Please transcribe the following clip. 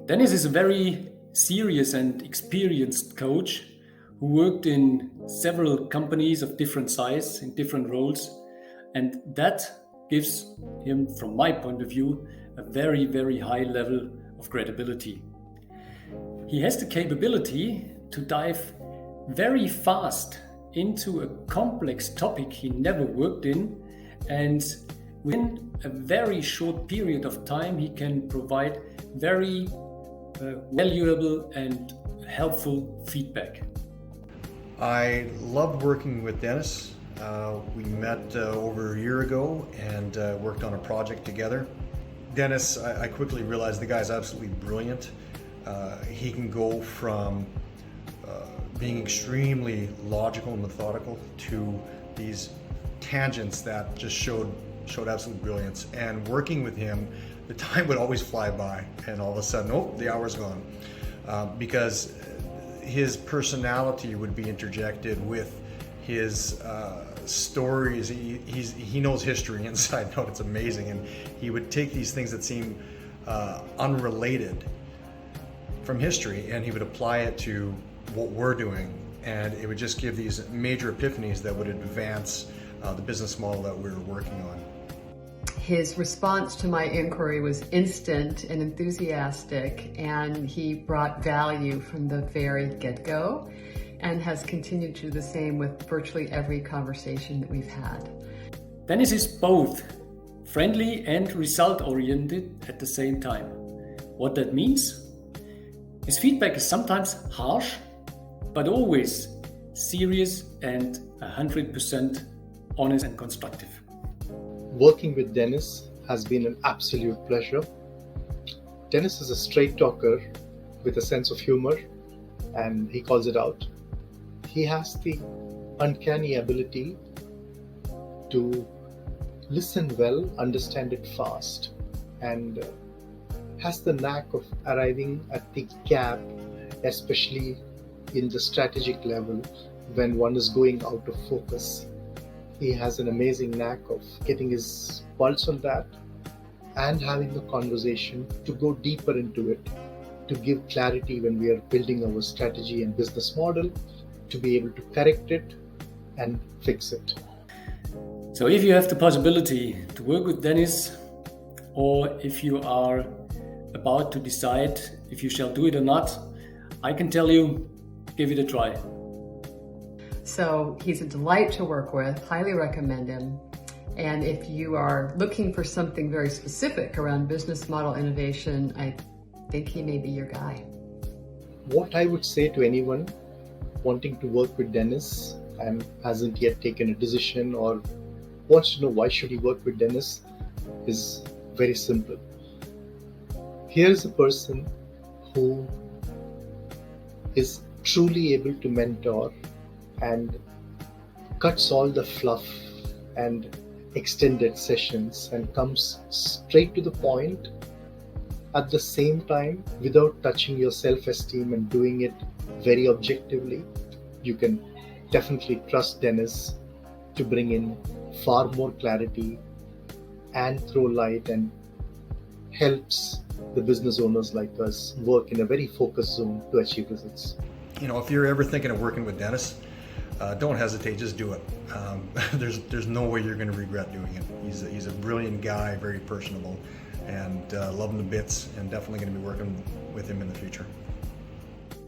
Dennis is a very serious and experienced coach who worked in several companies of different size in different roles, and that gives him, from my point of view, a very, very high level of credibility. He has the capability to dive very fast into a complex topic he never worked in, and within a very short period of time he can provide very valuable and helpful feedback. I loved working with Dennis. We met over a year ago and worked on a project together. Dennis, I quickly realized the guy's absolutely brilliant. He can go from being extremely logical and methodical to these tangents that just showed absolute brilliance. And working with him, the time would always fly by, and all of a sudden, oh, the hour's gone, because his personality would be interjected with his stories. He knows history inside and out. It's amazing, and he would take these things that seem unrelated from history, and he would apply it to what we're doing, and it would just give these major epiphanies that would advance the business model that we were working on. His response to my inquiry was instant and enthusiastic, and he brought value from the very get-go and has continued to do the same with virtually every conversation that we've had. Dennis is both friendly and result-oriented at the same time. What that means? His feedback is sometimes harsh, but always serious and 100% honest and constructive. Working with Dennis has been an absolute pleasure. Dennis is a straight talker with a sense of humor, and he calls it out. He has the uncanny ability to listen well, understand it fast, and has the knack of arriving at the gap, especially in the strategic level when one is going out of focus. He has an amazing knack of getting his pulse on that and having the conversation to go deeper into it, to give clarity when we are building our strategy and business model, to be able to correct it and fix it. So if you have the possibility to work with Dennis, or if you are about to decide if you shall do it or not, I can tell you, give it a try. So he's a delight to work with, highly recommend him. And if you are looking for something very specific around business model innovation, I think he may be your guy. What I would say to anyone wanting to work with Dennis and hasn't yet taken a decision or wants to know why should he work with Dennis is very simple. Here's a person who is truly able to mentor and cuts all the fluff and extended sessions and comes straight to the point, at the same time without touching your self-esteem and doing it very objectively. You can definitely trust Dennis to bring in far more clarity and throw light, and helps the business owners like us work in a very focused zone to achieve results. You know, if you're ever thinking of working with Dennis, don't hesitate, just do it. There's no way you're going to regret doing it. He's a brilliant guy, very personable, and love him to bits, and definitely going to be working with him in the future.